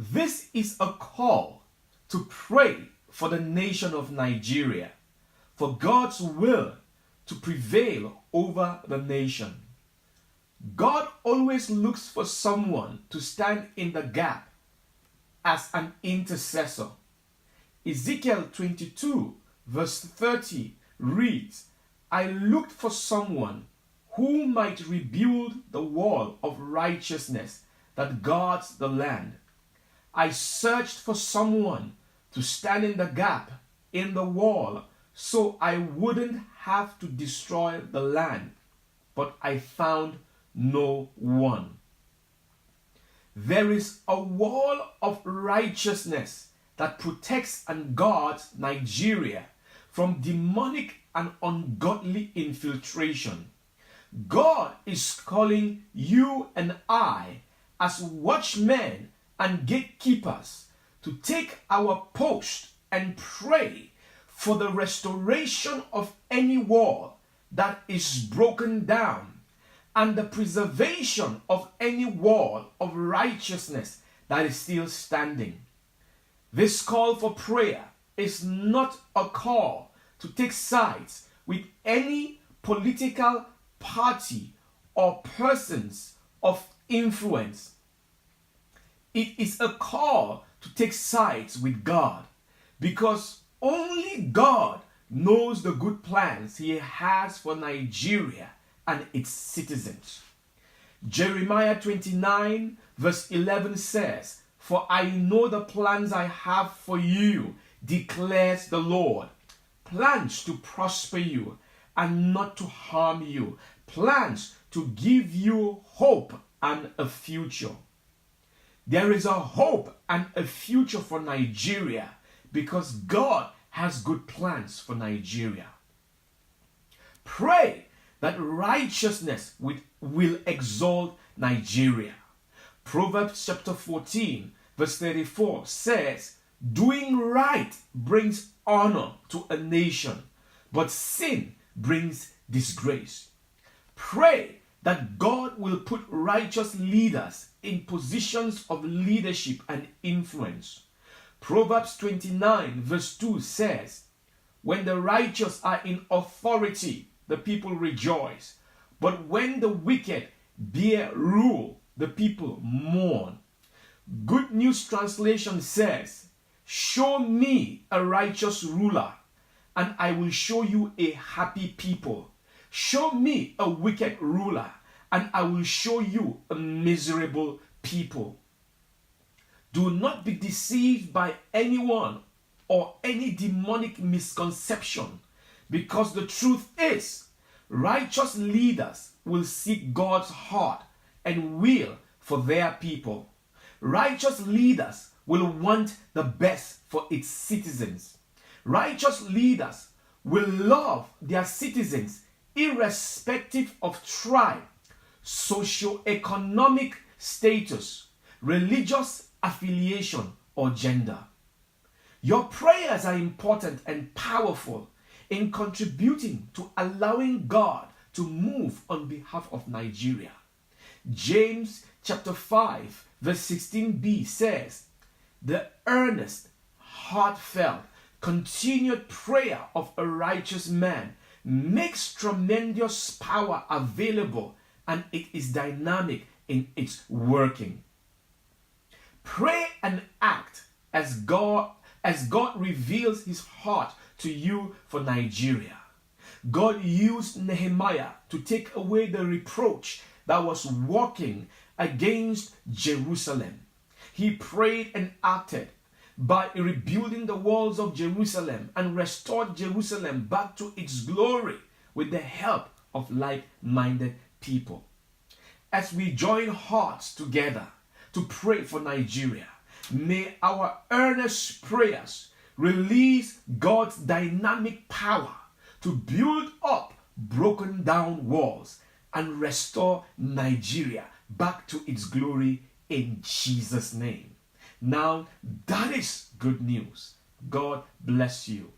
This is a call to pray for the nation of Nigeria, for God's will to prevail over the nation. God always looks for someone to stand in the gap as an intercessor. Ezekiel 22 verse 30 reads, I looked for someone who might rebuild the wall of righteousness that guards the land. I searched for someone to stand in the gap in the wall so I wouldn't have to destroy the land, but I found no one. There is a wall of righteousness that protects and guards Nigeria from demonic and ungodly infiltration. God is calling you and I as watchmen and gatekeepers to take our post and pray for the restoration of any wall that is broken down and the preservation of any wall of righteousness that is still standing. This call for prayer is not a call to take sides with any political party or persons of influence. It is a call to take sides with God, because only God knows the good plans He has for Nigeria and its citizens. Jeremiah 29 verse 11 says, For I know the plans I have for you, declares the Lord. Plans to prosper you and not to harm you. Plans to give you hope and a future. There is a hope and a future for Nigeria because God has good plans for Nigeria. Pray that righteousness will exalt Nigeria. Proverbs chapter 14 verse 34 says, Doing right brings honor to a nation, but sin brings disgrace. Pray that God will put righteous leaders in positions of leadership and influence. Proverbs 29 verse 2 says, When the righteous are in authority, the people rejoice. But when the wicked bear rule, the people mourn. Good News Translation says, Show me a righteous ruler, and I will show you a happy people. Show me a wicked ruler, and I will show you a miserable people. Do not be deceived by anyone or any demonic misconception, because the truth is, righteous leaders will seek God's heart and will for their people. Righteous leaders will want the best for its citizens. Righteous leaders will love their citizens irrespective of tribe, socio-economic status, religious affiliation, or gender. Your prayers are important and powerful in contributing to allowing God to move on behalf of Nigeria. James chapter 5 verse 16b says, The earnest, heartfelt, continued prayer of a righteous man makes tremendous power available, and it is dynamic in its working. Pray and act as God reveals His heart to you for Nigeria. God used Nehemiah to take away the reproach that was walking against Jerusalem. He prayed and acted by rebuilding the walls of Jerusalem and restored Jerusalem back to its glory with the help of like-minded people. As we join hearts together to pray for Nigeria, may our earnest prayers release God's dynamic power to build up broken down walls and restore Nigeria back to its glory in Jesus' name. Now, that is good news. God bless you.